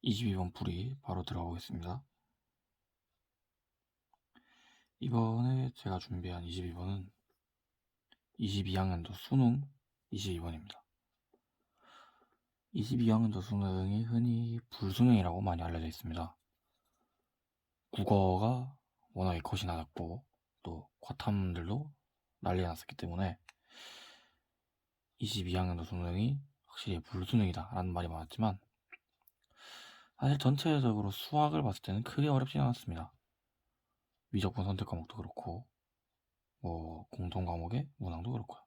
22번 풀이 바로 들어가보겠습니다. 이번에 제가 준비한 22번은 22학년도 수능 22번입니다. 22학년도 수능이 흔히 불수능이라고 많이 알려져 있습니다. 국어가 워낙에 컷이 낮았고 또 과탐들도 난리가 났었기 때문에 22학년도 수능이 확실히 불수능이다 라는 말이 많았지만 사실 전체적으로 수학을 봤을 때는 크게 어렵진 않았습니다. 미적분 선택 과목도 그렇고 공통 과목의 문항도 그렇고요.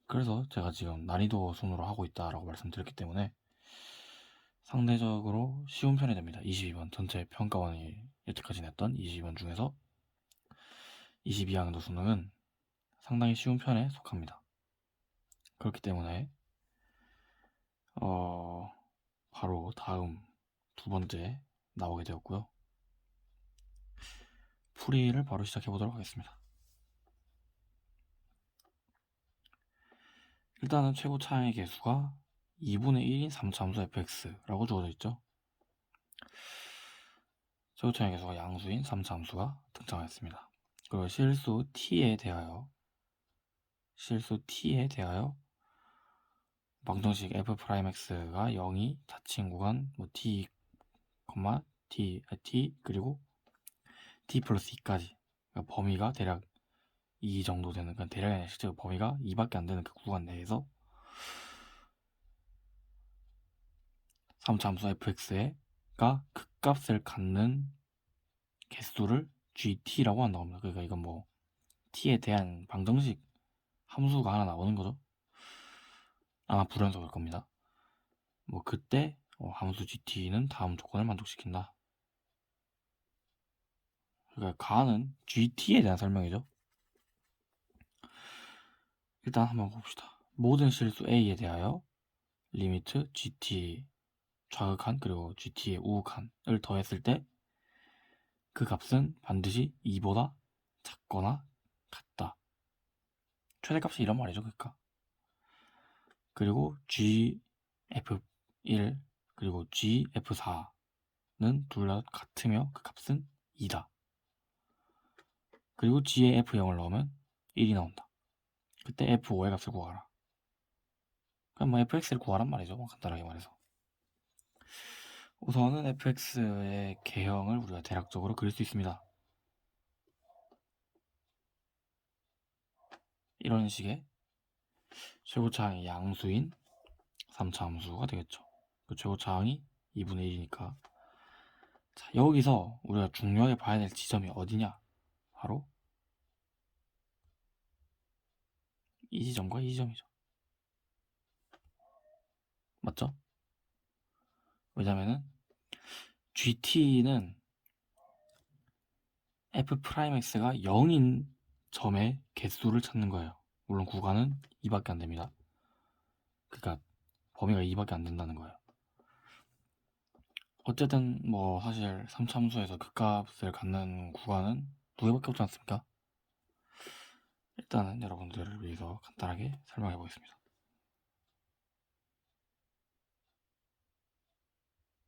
그래서 제가 지금 난이도 순으로 하고 있다라고 말씀드렸기 때문에 상대적으로 쉬운 편이 됩니다. 22번 전체 평가원이 여태까지 냈던 22번 중에서 22학년도 수능은 상당히 쉬운 편에 속합니다. 그렇기 때문에 바로 다음 두 번째 나오게 되었고요. 풀이를 바로 시작해 보도록 하겠습니다. 일단은 최고 차항의 개수가 2분의 1인 3차함수 fx라고 주어져 있죠. 최고 차항의 개수가 양수인 3차함수가 등장하였습니다. 그리고 실수 t에 대하여 방정식 f'x가 0이 닫힌 구간 t, t 그리고 t 플러스 2까지 그러니까 범위가 대략 2 정도 되는 그러니까 대략의 실제 범위가 2밖에 안 되는 그 구간 내에서 3차함수 fx가 극값을 갖는 개수를 gt라고 한다고 합니다. 그러니까 이건 t에 대한 방정식 함수가 하나 나오는 거죠. 아마 불연속일 겁니다. 그때 함수 gt는 다음 조건을 만족시킨다. 그러니까 가는 gt에 대한 설명이죠. 일단 한번 봅시다. 모든 실수 a에 대하여 리미트 gt 좌극한 그리고 gt의 우극한을 더했을 때 그 값은 반드시 2보다 작거나 같다. 최대값이 이런 말이죠. 그러니까 그리고 gf1 그리고 gf4는 둘 다 같으며 그 값은 2다. 그리고 g에 f0을 넣으면 1이 나온다. 그때 f5의 값을 구하라. 그럼 fx를 구하란 말이죠. 간단하게 말해서. 우선은 fx의 개형을 우리가 대략적으로 그릴 수 있습니다. 이런 식의 최고차항이 양수인 3차 함수가 되겠죠. 그 최고차항이 2분의 1이니까 자, 여기서 우리가 중요하게 봐야 될 지점이 어디냐? 바로 이 지점과 이 지점이죠. 맞죠? 왜냐면은 GT는 f'x가 0인 점의 개수를 찾는 거예요. 물론 구간은 2밖에 안 됩니다. 그러니까 범위가 2밖에 안 된다는 거예요. 어쨌든 사실 3차함수에서 극값을 갖는 구간은 두 개밖에 없지 않습니까? 일단은 여러분들을 위해서 간단하게 설명해 보겠습니다.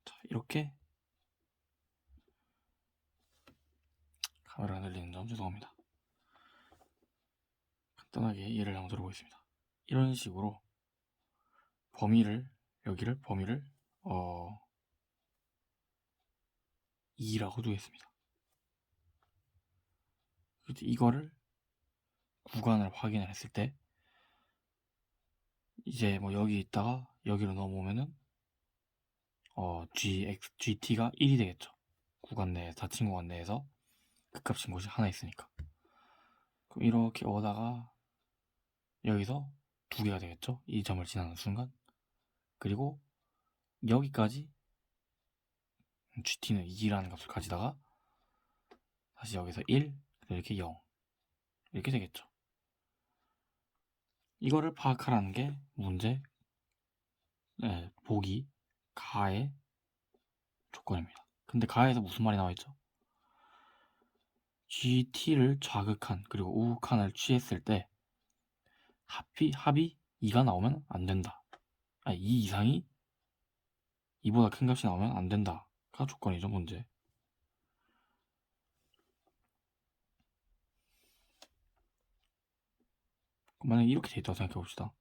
자, 이렇게 카메라 흔들리는 점 죄송합니다. 간단하게 예를 한번 들어보겠습니다. 이런 식으로 여기를 범위를 2라고 두겠습니다. 이거를 구간을 확인을 했을 때 이제 여기 있다가 여기로 넘어오면은 gt가 1이 되겠죠. 구간 내에 닫힌 구간 내에서 극값인 곳이 하나 있으니까. 그럼 이렇게 오다가 여기서 두 개가 되겠죠. 이 점을 지나는 순간. 그리고 여기까지 gt는 2라는 값을 가지다가 다시 여기서 1, 이렇게 0 이렇게 되겠죠. 이거를 파악하라는 게 문제 보기 가의 조건입니다. 근데 가에서 무슨 말이 나와있죠? GT를 좌극한 그리고 우극한을 취했을 때 합이 2가 나오면 안 된다. 2 이상이 2보다 큰 값이 나오면 안 된다가 조건이죠, 문제. 만약에 이렇게 돼 있다고 생각해 봅시다.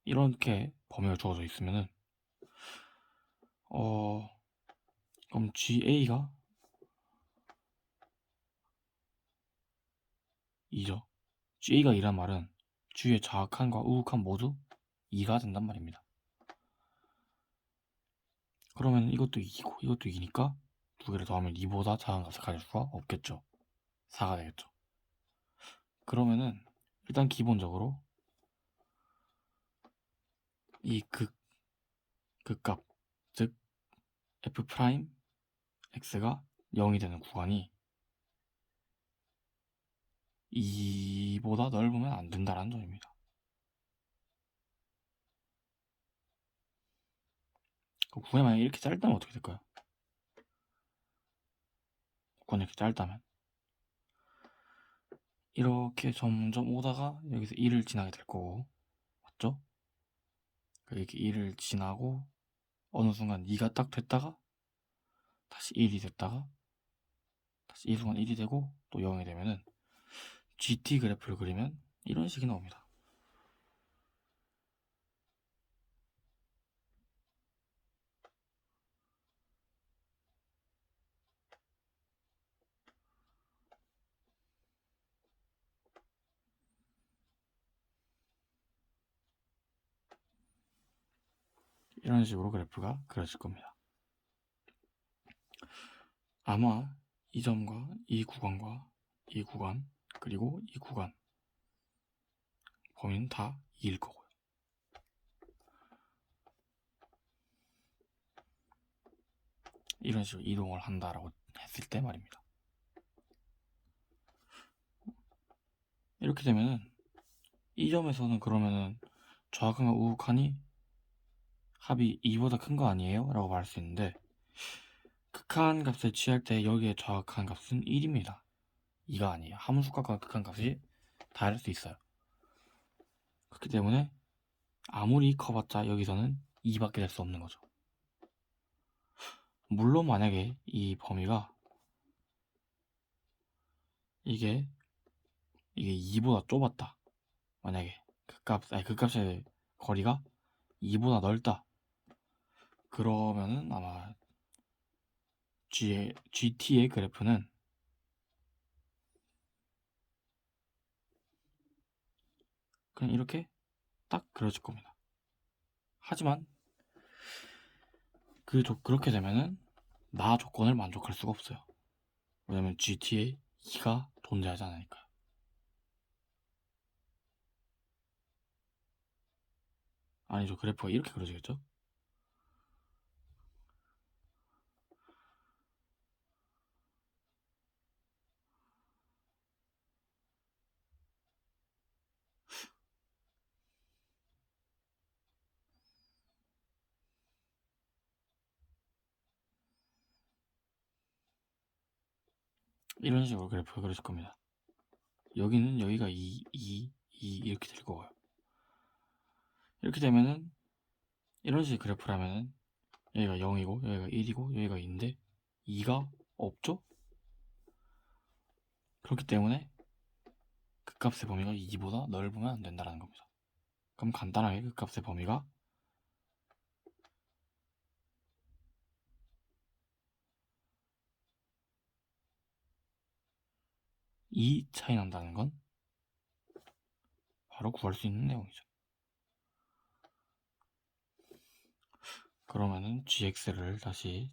이렇게 범위가 주어져 있으면은 그럼 GA가 2죠. GA가 2란 말은 G의 좌극한과 우극한 모두 2가 된단 말입니다. 그러면 이것도 2고 이것도 2니까 두 개를 더하면 2보다 작은 값을 가질 수가 없겠죠. 4가 되겠죠. 그러면은 일단 기본적으로 이 극값, 즉 f 프라임 x가 0이 되는 구간이 2보다 넓으면 안 된다라는 점입니다. 그 구간이 만약에 이렇게 짧다면 어떻게 될까요? 구간이 이렇게 짧다면 이렇게 점점 오다가 여기서 1을 지나게 될 거고, 맞죠? 이렇게 1을 지나고 어느 순간 2가 딱 됐다가 다시 1이 됐다가 다시 이 순간 1이 되고 또 0이 되면은 GT 그래프를 그리면 이런 식이 나옵니다. 이런 식으로 그래프가 그려질 겁니다. 아마 이 점과 이 구간과 이 구간 그리고 이 구간 범위는 다 2일 거고요. 이런 식으로 이동을 한다라고 했을 때 말입니다. 이렇게 되면은 이 점에서는 그러면은 좌극한과 우극한이 합이 2보다 큰 거 아니에요? 라고 말할 수 있는데 극한 값을 취할 때 여기에 좌극한 값은 1입니다. 2가 아니에요. 함수값과 극한 값이 다를 수 있어요. 그렇기 때문에 아무리 커봤자 여기서는 2밖에 될 수 없는 거죠. 물론 만약에 이 범위가 이게 2보다 좁았다. 만약에 극값의 거리가 2보다 넓다. 그러면은 아마 GT의 그래프는 그냥 이렇게 딱 그려질 겁니다. 하지만 그렇게 되면은 나 조건을 만족할 수가 없어요. 왜냐면 GT에 2가 존재하지 않으니까요. 아니죠. 그래프가 이렇게 그려지겠죠? 이런 식으로 그래프가 그려질 겁니다. 여기는 여기가 2 이렇게 될 거고요. 이렇게 되면은 이런 식의 그래프라면은 여기가 0이고 여기가 1이고 여기가 2인데 2가 없죠? 그렇기 때문에 극값의 범위가 2보다 넓으면 안 된다는 겁니다. 그럼 간단하게 극값의 범위가 2 차이 난다는 건 바로 구할 수 있는 내용이죠. 그러면은 GT를 다시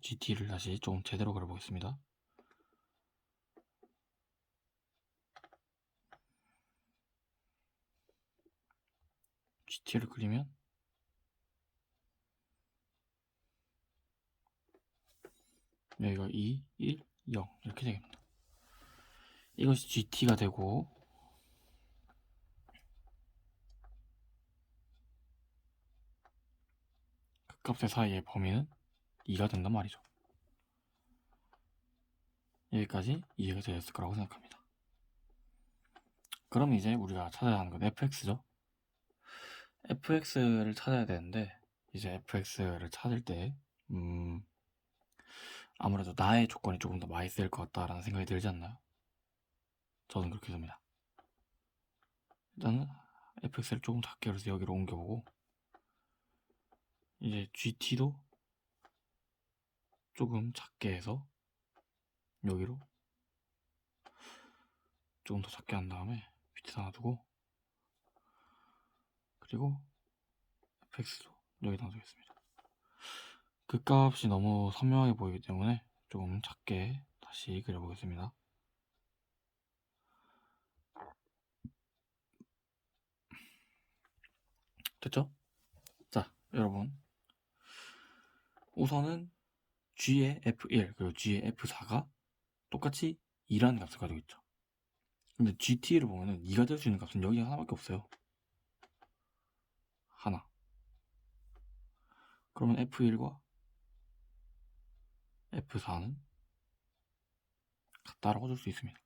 좀 제대로 그려보겠습니다. GT를 그리면 여기가 2, 1, 0 이렇게 되겠습니다. 이것이 GT가 되고 극값의 사이의 범위는 2가 된단 말이죠. 여기까지 이해가 되었을 거라고 생각합니다. 그럼 이제 우리가 찾아야 하는 건 fx죠. fx를 찾아야 되는데 이제 fx를 찾을 때 아무래도 나의 조건이 조금 더 많이 쓸 것 같다라는 생각이 들지 않나요? 저는 그렇게 듭니다. 일단은 fx를 조금 작게 해서 여기로 옮겨보고, 이제 gt도 조금 작게 해서 여기로 조금 더 작게 한 다음에 밑에다 놔두고, 그리고 fx도 여기다 놔두겠습니다. 그 값이 너무 선명하게 보이기 때문에 조금 작게 다시 그려보겠습니다. 됐죠? 자, 여러분, 우선은 g의 f1 그리고 g의 f4가 똑같이 2라는 값을 가지고 있죠. 근데 gt를 보면은 2가 될 수 있는 값은 여기 하나밖에 없어요. 하나. 그러면 f1과 f4는 같다라고 줄 수 있습니다.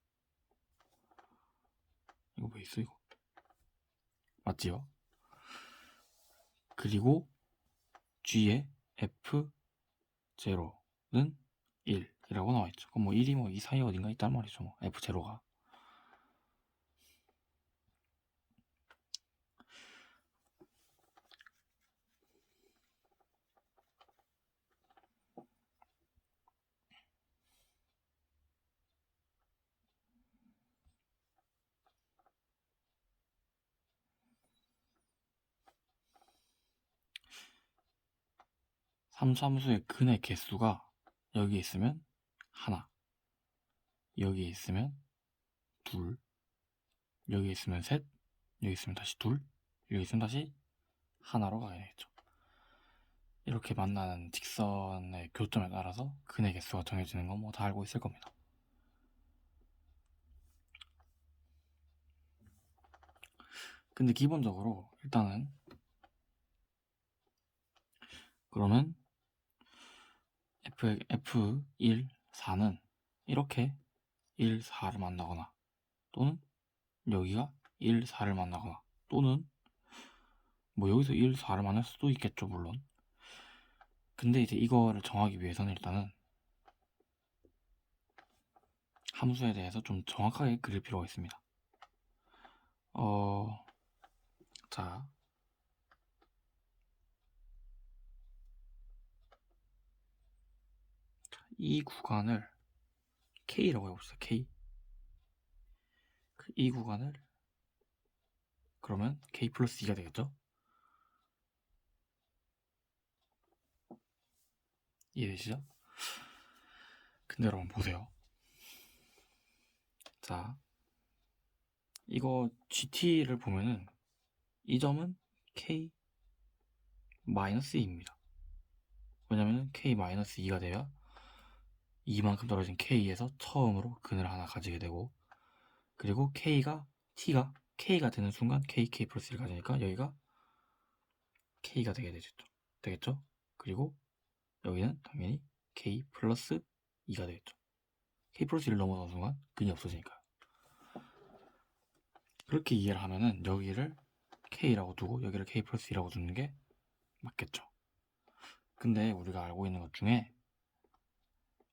이거 왜 있어, 이거? 맞지요? 그리고 g의 f0는 1이라고 나와있죠. 그럼 뭐 1이 뭐 이 사이에 어딘가 있단 말이죠. 뭐 f0가. 삼수의 근의 개수가 여기 있으면 하나, 여기 있으면 둘, 여기 있으면 셋, 여기 있으면 다시 둘, 여기 있으면 다시 하나로 가야 되겠죠. 이렇게 만나는 직선의 교점에 따라서 근의 개수가 정해지는 건 뭐 다 알고 있을 겁니다. 근데 기본적으로 일단은 그러면 F1, 4는 이렇게 1, 4를 만나거나, 또는 여기가 1, 4를 만나거나, 또는 뭐 여기서 1, 4를 만날 수도 있겠죠, 물론. 근데 이제 이거를 정하기 위해서는 일단은 함수에 대해서 좀 정확하게 그릴 필요가 있습니다. 자, 이 구간을 K라고 해봅시다. K. 이 구간을 그러면 K 플러스 2가 되겠죠? 이해되시죠? 근데 여러분 보세요. 자, 이거 GT를 보면은 이 점은 K 마이너스 2입니다. 왜냐면은 K 마이너스 2가 돼야 이만큼 떨어진 K에서 처음으로 근을 하나 가지게 되고, 그리고 T가 K가 되는 순간 K 플러스 1을 가지니까 여기가 K가 되게 되겠죠? 그리고 여기는 당연히 K 플러스 2가 되겠죠. K 플러스 1을 넘어서는 순간 근이 없어지니까요. 그렇게 이해를 하면은 여기를 K라고 두고 여기를 K 플러스 2라고 두는 게 맞겠죠. 근데 우리가 알고 있는 것 중에,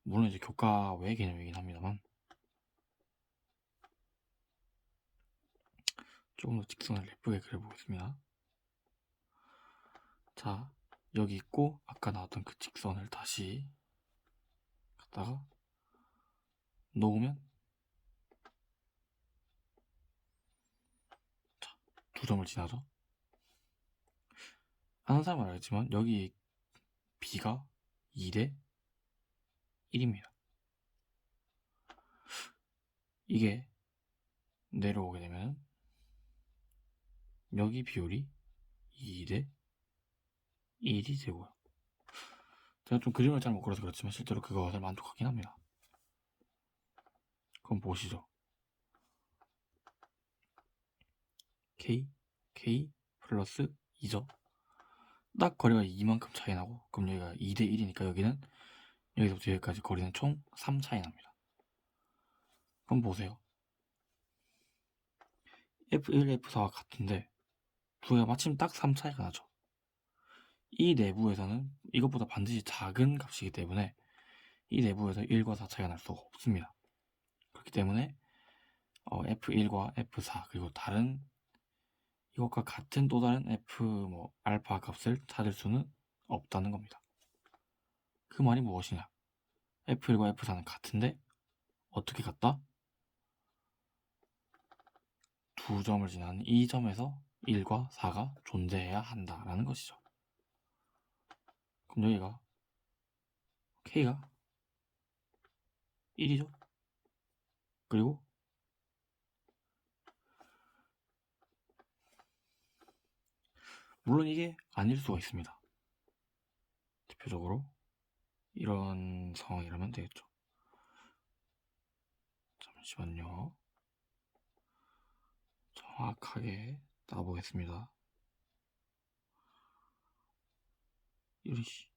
물론 이제 교과 외 개념이긴 합니다만, 조금 더 직선을 예쁘게 그려보겠습니다. 자, 여기 있고 아까 나왔던 그 직선을 다시 갖다가 놓으면, 자, 두 점을 지나죠. 아는 사람은 알겠지만 여기 B가 2대 1입니다. 이게 내려오게 되면 여기 비율이 2대 1이 되고요. 제가 좀 그림을 잘 못 그려서 그렇지만 실제로 그것을 만족하긴 합니다. 그럼 보시죠. K 플러스 2죠. 딱 거리가 이만큼 차이 나고, 그럼 여기가 2대 1이니까 여기는 여기서부터 여기까지 거리는 총 3 차이 납니다. 그럼 보세요. F1, F4와 같은데 두 개가 마침 딱 3 차이가 나죠. 이 내부에서는 이것보다 반드시 작은 값이기 때문에 이 내부에서 1과 4 차이가 날 수가 없습니다. 그렇기 때문에 F1과 F4 그리고 다른 이것과 같은 또 다른 F 알파 값을 찾을 수는 없다는 겁니다. 그 말이 무엇이냐? F1과 F4는 같은데 어떻게 같다? 두 점을 지나는 이 점에서 1과 4가 존재해야 한다라는 것이죠. 그럼 여기가 K가 1이죠. 그리고 물론 이게 아닐 수가 있습니다. 대표적으로 이런 상황이라면 되겠죠. 잠시만요. 정확하게 따보겠습니다. 이리씨.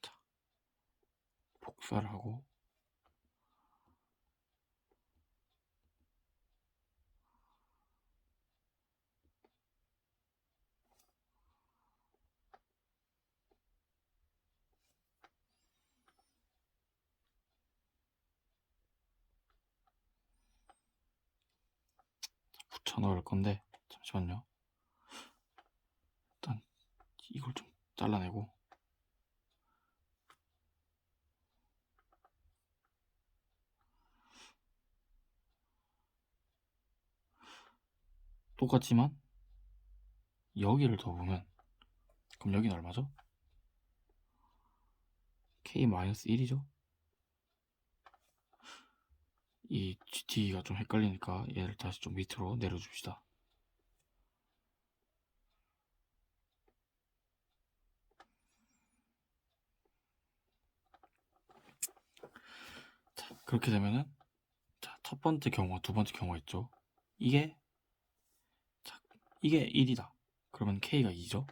자, 복사를 하고 붙여 넣을 건데 잠시만요. 일단 이걸 좀 잘라내고 똑같지만 여기를 더 보면 그럼 여기는 얼마죠? K-1이죠? 이 GT가 좀 헷갈리니까 얘를 다시 좀 밑으로 내려줍시다. 자, 그렇게 되면은 자, 첫 번째 경우와 두 번째 경우가 있죠. 이게 1이다. 그러면 K가 2죠.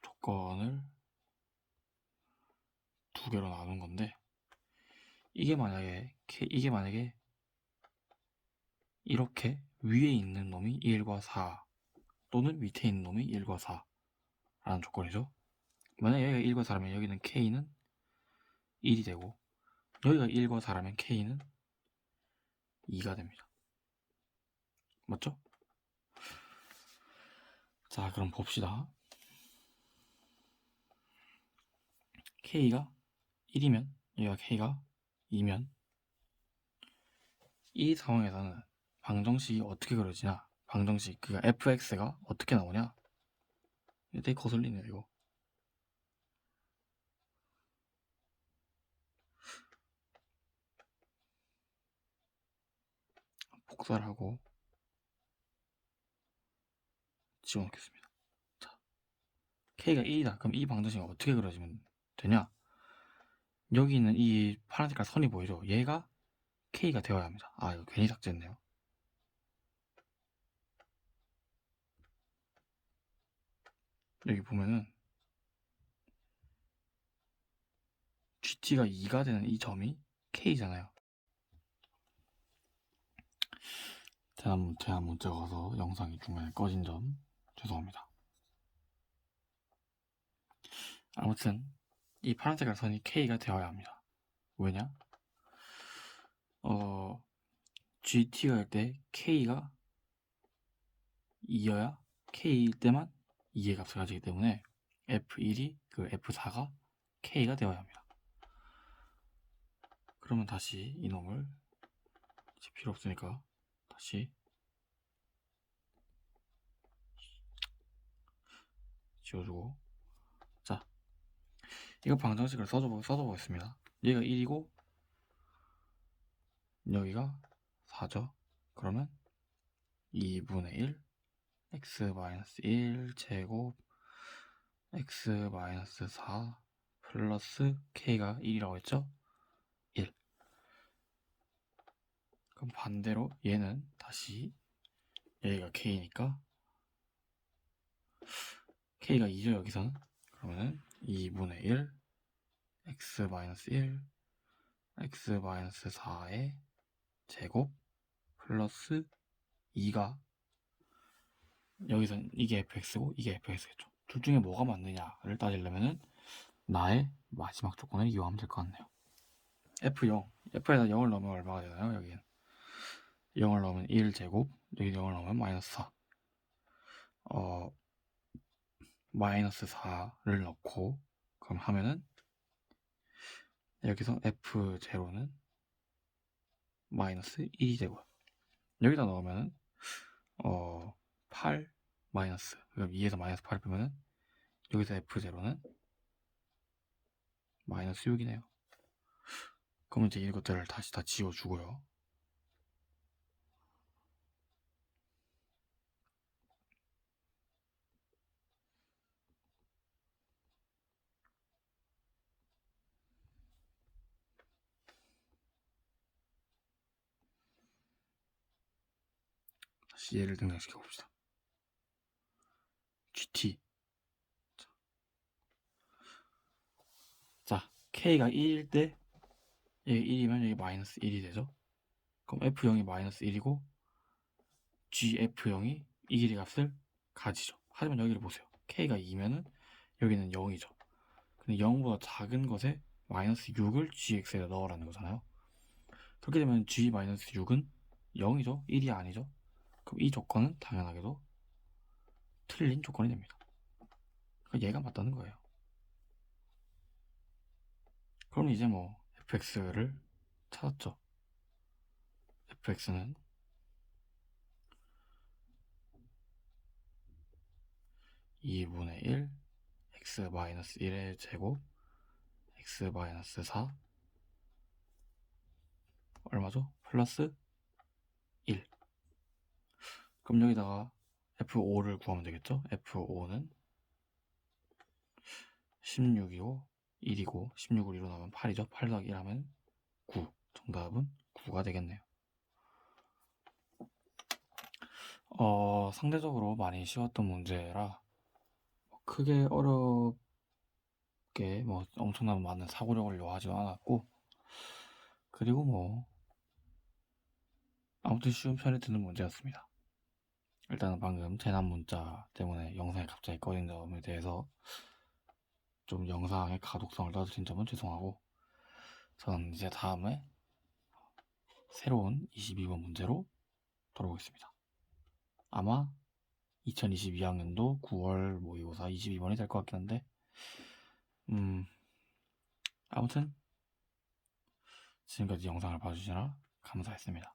조건을 두 개로 나눈 건데 이게 만약에 이렇게 위에 있는 놈이 1과 4 또는 밑에 있는 놈이 1과 4라는 조건이죠. 만약에 여기가 1과 4라면 여기는 K는 1이 되고 여기가 1과 4라면 K는 2가 됩니다. 맞죠? 자, 그럼 봅시다. K가 1이면 여기가 K가 2면 이 상황에서는 방정식이 어떻게 그려지냐? 방정식 그러니까 fx가 어떻게 나오냐? 이거 되게 거슬리네요. 이거 복사를 하고 집어넣겠습니다. 자, K가 1이다. 그럼 이 방정식이 어떻게 그려지면 되냐? 여기 있는 이 파란 색깔 선이 보이죠? 얘가 K가 되어야 합니다. 아, 이거 괜히 삭제했네요. 여기 보면은 GT가 2가 되는 이 점이 K잖아요. 제가 문자가 와서 영상이 중간에 꺼진 점 죄송합니다. 아무튼 이 파란 색깔 선이 K가 되어야 합니다. 왜냐? GT가 할 때 K가 2여야 K일 때만 2의 값을 가지기 때문에 F1이 그 F4가 K가 되어야 합니다. 그러면 다시 이놈을 이제 필요 없으니까 다시 지워주고 자, 이거 방정식을 써보겠습니다. 얘가 1이고 여기가 4죠. 그러면 2분의 1 x-1 제곱 x-4 플러스 k가 1이라고 했죠? 1. 그럼 반대로 얘는 다시 여기가 k니까 k가 2죠 여기서는. 그러면은 2분의 1 x-1 x-4의 제곱 플러스 2가 여기선 이게 fx고 이게 fx겠죠. 둘 중에 뭐가 맞느냐를 따지려면은 나의 마지막 조건을 이용하면 될 것 같네요. f0 f에다 0을 넣으면 얼마가 되나요? 여기는 0을 넣으면 1제곱, 여기 0을 넣으면 마이너스 4. 마이너스 4를 넣고 그럼 하면은 여기서 f0는 마이너스 1이 되고요. 여기다 넣으면은 8 마이너스, 그럼 2에서 마이너스 8을 빼면은 여기서 f0는 마이너스 6이네요. 그럼 이제 이것들을 다시 다 지워주고요. 다시 얘를 등장시켜 봅시다. GT. 자, K가 1일 때 여기 1이면 여기 마이너스 1이 되죠. 그럼 F0이 마이너스 1이고 GF0이 이 길이 값을 가지죠. 하지만 여기를 보세요. K가 2면은 여기는 0이죠. 근데 0보다 작은 것에 마이너스 6을 GX에다 넣으라는 거잖아요. 그렇게 되면 G-6은 0이죠. 1이 아니죠. 그럼 이 조건은 당연하게도 틀린 조건이 됩니다. 그러니까 얘가 맞다는 거예요. 그럼 이제 뭐 fx를 찾았죠. fx는 2분의 1 x-1의 제곱 x-4 얼마죠? 플러스 1. 그럼 여기다가 f5를 구하면 되겠죠? f5는 16이고 1이고 16을 1로 나오면 8이죠. 8 더하기 1 하면 9. 정답은 9가 되겠네요. 상대적으로 많이 쉬웠던 문제라 크게 어렵게 뭐 엄청나게 많은 사고력을 요하지 않았고, 그리고 뭐 아무튼 쉬운 편에 드는 문제였습니다. 일단은 방금 재난 문자 때문에 영상이 갑자기 꺼진 점에 대해서 좀 영상의 가독성을 떨어뜨린 점은 죄송하고, 전 이제 다음에 새로운 22번 문제로 돌아오겠습니다. 아마 2022학년도 9월 모의고사 22번이 될 것 같긴 한데, 아무튼 지금까지 영상을 봐주시느라 감사했습니다.